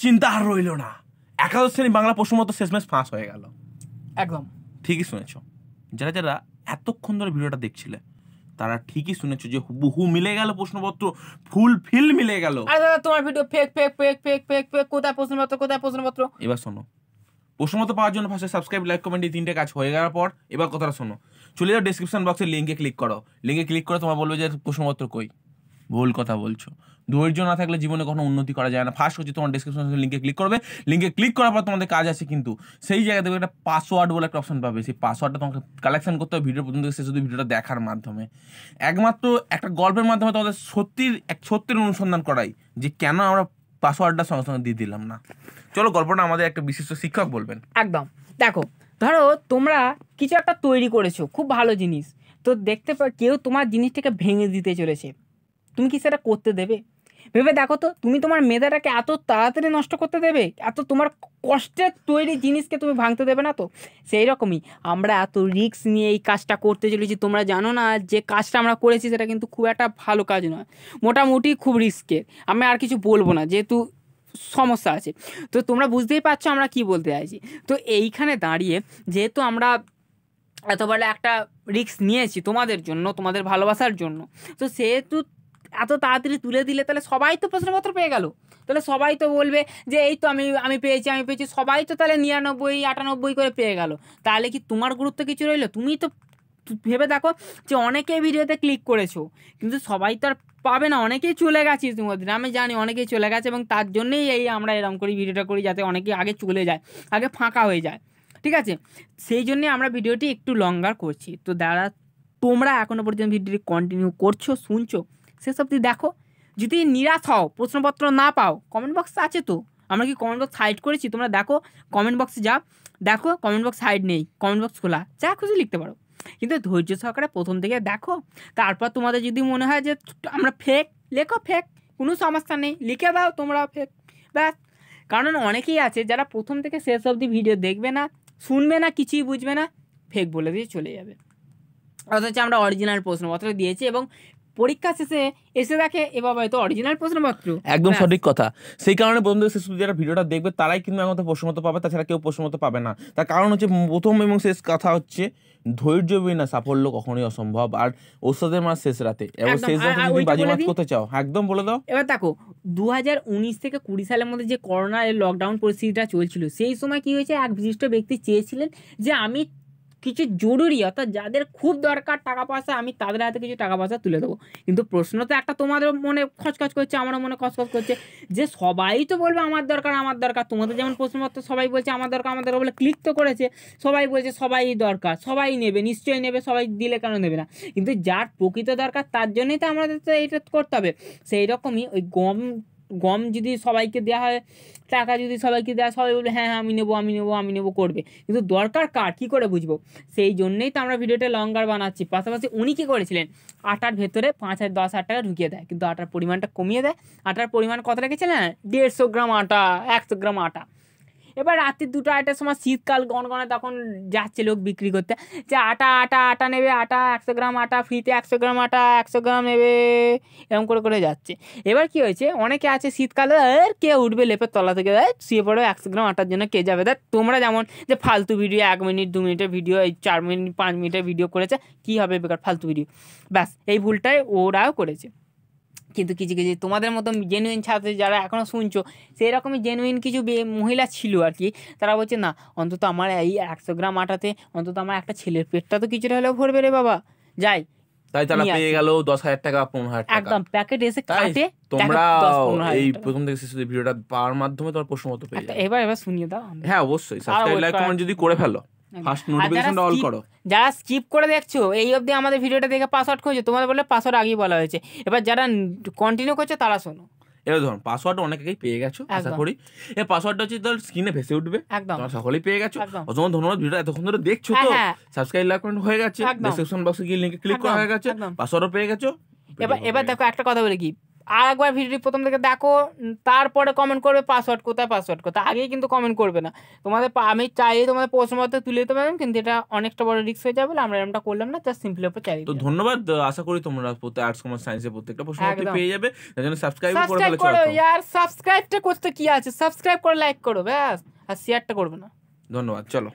চিন্তা আর রইল না, একাদশ শ্রেণী বাংলা প্রশ্নপত্র শেষমেশ ফাঁস হয়ে গেল। একদম ঠিকই শুনেছ, যারা যারা এতক্ষণ ধরে ভিডিওটা দেখছিলে তারা ঠিকই শুনেছো যে হুবহু মিলে গেল প্রশ্নপত্র, ফুলফিল মিলে গেল। আরে দাদা তোমার video fake fake fake fake fake fake, কোথায় প্রশ্নপত্র, কোথায় প্রশ্নপত্র? এবার শোনো, প্রশ্নপত্র পাওয়ার জন্য ফার্স্টে সাবস্ক্রাইব, লাইক, কমেন্ট এই তিনটে কাজ হয়ে যাওয়ার পর এবার কথাটা শোনো, চলে যাও ডেসক্রিপশন বক্সের লিঙ্কে ক্লিক করো। লিঙ্কে ক্লিক করে তোমার বলবে যে প্রশ্নপত্র কই। ভুল কথা বলছো, ধৈর্য না থাকলে জীবনে কোনো উন্নতি করা যায় না। ফার্স্ট হচ্ছে তোমার ডেসক্রিপশন লিঙ্কে ক্লিক করবে, লিঙ্কে ক্লিক করার পর তোমাদের কাজ আছে কিন্তু সেই জায়গায় দেখবে একটা পাসওয়ার্ড বলে একটা অপশন পাবে। সেই পাসওয়ার্ডটা তোমাকে কালেকশন করতে হবে ভিডিও পর্যন্ত শেষ অবধি ভিডিওটা দেখার মাধ্যমে। একমাত্র একটা গল্পের মাধ্যমে তোমাদের সত্যির অনুসন্ধান করাই যে কেন আমরা পাসওয়ার্ডটা সঙ্গে সঙ্গে দিয়ে দিলাম না। চলো গল্পটা আমাদের একটা বিশিষ্ট শিক্ষক বলবেন। একদম। দেখো, ধরো তোমরা কিছু একটা তৈরি করেছো, খুব ভালো জিনিস, তো দেখতে কেউ তোমার জিনিসটাকে ভেঙে দিতে চলেছে, তুমি কি সেটা করতে দেবে? ভেবে দেখো তো, তুমি তোমার মেধাটাকে এত তাড়াতাড়ি নষ্ট করতে দেবে? এত তোমার কষ্টের তৈরি জিনিসকে তুমি ভাঙতে দেবে না তো? সেই রকমই আমরা এত রিস্ক নিয়ে এই কাজটা করতে চলেছি। তোমরা জানো না যে কাজটা আমরা করেছি সেটা কিন্তু খুব একটা ভালো কাজ নয়, মোটামুটি খুব রিস্কের। আমি আর কিছু বলবো না যেহেতু সমস্যা আছে, তো তোমরা বুঝতেই পারছো আমরা কি বলতে চাইছি। তো এইখানে দাঁড়িয়ে যেহেতু আমরা এত বড় একটা রিস্ক নিয়েছি তোমাদের জন্য, তোমাদের ভালোবাসার জন্য, তো সেহেতু এত তাড়াতাড়ি তুলে দিলে তাহলে সবাই তো প্রশ্নপত্র পেয়ে গেল, তাহলে সবাই তো বলবে যে এই তো আমি পেয়েছি, সবাই তো তাহলে 99-98 করে পেয়ে গেল, তাহলে কি তোমার গুরুত্ব কিছু রইলো? তুমি তো ভেবে দেখো যে অনেকেই ভিডিওতে ক্লিক করেছো কিন্তু সবাই তো আর পাবে না, অনেকেই চলে গেছে ইতিমধ্যে, আমি জানি অনেকেই চলে গেছে, এবং তার জন্যই এই আমরা এরকম করি, ভিডিওটা করি যাতে অনেকেই আগে চলে যায়, আগে ফাঁকা হয়ে যায়, ঠিক আছে? সেই জন্যে আমরা ভিডিওটি একটু লঙ্গার করছি। তো দাদা তোমরা এখনও পর্যন্ত ভিডিওটি কন্টিনিউ করছো, শুনছো, সেসব দিয়ে দেখো। যদি নিরাশ হও, প্রশ্নপত্র না পাও, কমেন্ট বক্স আছে তো, আমরা কি কমেন্ট বক্স হাইড করেছি? তোমরা দেখো কমেন্ট বক্সে যা, দেখো কমেন্ট বক্স হাইড নেই, কমেন্ট বক্স খোলা, যা খুশি লিখতে পারো, কিন্তু ধৈর্য সহকারে প্রথম থেকে দেখো। তারপর তোমাদের যদি মনে হয় যে আমরা ফেক, লেখো ফেক, কোনো সমস্যা নেই, লিখে দাও তোমরা ফেক, ব্যাস। কারণ অনেকেই আছে যারা প্রথম থেকে শেষ অবধি ভিডিও দেখবে না, শুনবে না, কিছুই বুঝবে না, ফেক বলে দিয়ে চলে যাবে। অথচ আমরা অরিজিনাল প্রশ্নপত্র দিয়েছি এবং পরীক্ষা শেষে এসে দেখে এ বাবা তো অরিজিনাল প্রশ্নপত্র। একদম সঠিক কথা। সেই কারণে বন্ধু শেষ যারা ভিডিওটা দেখবে তারাই কিন্তু একমাত্র প্রশ্নপত্র পাবে, তাছাড়া কেউ প্রশ্নপত্র পাবে না। তার কারণ হচ্ছে প্রথম এবং শেষ কথা হচ্ছে ধৈর্য বিনা সাফল্য কখনোই অসম্ভব। আর ওস্তাদের মাস শেষ রাতে, এবং শেষ রাতে যদি বাজিমাত করতে চাও একদম বলে দাও। এবার দেখো 2019 থেকে 20 সালের মধ্যে যে করোনা লকডাউন পরিস্থিতিটা চলছিল, সেই সময় কি হয়েছে, এক বিশিষ্ট ব্যক্তি চেয়েছিলেন যে আমি কিছু জরুরি অর্থাৎ যাদের খুব দরকার টাকা পয়সা, আমি তাদের হাতে কিছু টাকা পয়সা তুলে দেবো। কিন্তু প্রশ্ন তো একটা তোমাদের মনে খচখচ করছে, আমারও মনে খচখচ করছে যে সবাই তো বলবে আমার দরকার আমার দরকার। তোমাদের যেমন প্রশ্নপত্র সবাই বলছে আমার দরকার বলে ক্লিক তো করেছে, সবাই বলছে সবাই দরকার, সবাই নেবে, নিশ্চয়ই নেবে, সবাই দিলে কেন নেবে না? কিন্তু যার প্রকৃত দরকার তার জন্যই তো আমাদের তো এইটা করতে হবে। সেই রকমই ওই গম যদি সবাইকে দেওয়া হয়, টাকা যদি সবাইকে দেওয়া, সবাই বলবে হ্যাঁ আমি নেবো করবে, কিন্তু দরকার কার কী করে বুঝবো? সেই জন্যই তো আমরা ভিডিওটা লঙ্গার বানাচ্ছি। পাশাপাশি উনি কী করেছিলেন, আটার ভেতরে 5,000-10,000 টাকা ঢুকিয়ে দেয়, কিন্তু আটার পরিমাণটা কমিয়ে দেয়। আটার পরিমাণ কত রেখেছিলেন? 150 গ্রাম আটা, 100 গ্রাম আটা। এবার রাত্রি 2টা-2টার সময় শীতকাল গনগনে, তখন যাচ্ছে লোক বিক্রি করতে যে আটা নেবে, 100 গ্রাম আটা ফ্রিতে, 100 গ্রাম আটা 100 গ্রাম নেবে, এরকম করে যাচ্ছে। এবার কি হয়েছে, অনেকে আছে শীতকালে কে উঠবে লেপের তলা থেকে, শুয়ে পড়বে 100 গ্রাম আটার জন্য কে যাবে? তোমরা যেমন যে ফালতু ভিডিও 1 মিনিট 2 মিনিটের ভিডিও, এই 4 মিনিট 5 মিনিটের ভিডিও করেছে, কি হবে বেকার ফালতু ভিডিও, ব্যাস এই ভুলটাই ওরাও করেছে। কিন্তু কিছু তোমাদের মতো জেনুইন ছাত্র যারা এখনও শুনছো, সেই রকমই জেনুইন কিছু মহিলা ছিল আর কি, তারা বলছে না অন্তত আমার এই 100 গ্রাম আটাতে অন্তত আমার একটা ছেলের পেটটা তো কিছুটা হলেও ভরবে রে বাবা, যাই, তাই তারা পেয়ে গেল 10,000 টাকা 15,000 টাকা একদম প্যাকেট এসে কাটে। তোমরা এই প্রথম থেকে শেষ অবধি ভিডিওটা পাওয়ার মাধ্যমে তোমার প্রশ্নপত্র পেয়ে যাবে। এবার শুনিয়ে দাও। হ্যাঁ অবশ্যই, সাবস্ক্রাইব লাইক কমেন্ট যদি করে ফেলো, ফার্স্ট নোটিফিকেশনটা অল করো। যারা স্কিপ করে দেখছো এই অবধি আমাদের ভিডিওটা দেখে পাসওয়ার্ড খুঁজছো, তোমাদের বলে পাসওয়ার্ড আগেই বলা হয়েছে, এবার যারা কন্টিনিউ করছো তারা শোনো। এবার ধরুন পাসওয়ার্ড অনেকেই পেয়ে গেছো আশা করি। এই পাসওয়ার্ডটা হচ্ছে তাহলে স্ক্রিনে ভেসে উঠবে, তোমরা সকলেই পেয়ে গেছো। অসংখ্য ধন্যবাদ, ভিডিওটা এতক্ষণ ধরে দেখছো তো, সাবস্ক্রাইব লাইক কমেন্ট হয়ে গেছে, ডেসক্রিপশন বক্সে গিয়ে লিংকে ক্লিক করা হয়ে গেছে, পাসওয়ার্ডও পেয়ে গেছো। এবার দেখো একটা কথা বলে কি, আর একবার ভিডিওটি প্রথম থেকে দেখো, তারপরে কমেন্ট করবে পাসওয়ার্ড কোথায়, আগেই কিন্তু কমেন্ট করবে না। তোমাদের আমি চাইলে তোমাদের প্রশ্নপত্র তুলে দিতে পারলাম, কিন্তু এটা অনেকটা বড় রিস্ক হয়ে যাবে, আমরা এরকমটা করলাম না, জাস্ট সিম্পলি উপর চাই। তো ধন্যবাদ, আশা করি তোমরা আর্টস কমার্স সায়েন্সের প্রত্যেকটা প্রশ্নোত্তর পেয়ে যাবে, তার জন্য সাবস্ক্রাইব করে সাবস্ক্রাইব ফেলেছো। করো यार, সাবস্ক্রাইবটা করতে কি আছে, সাবস্ক্রাইব করে লাইক করো ব্যাস, আর শেয়ারটা করবে না। ধন্যবাদ, চলো।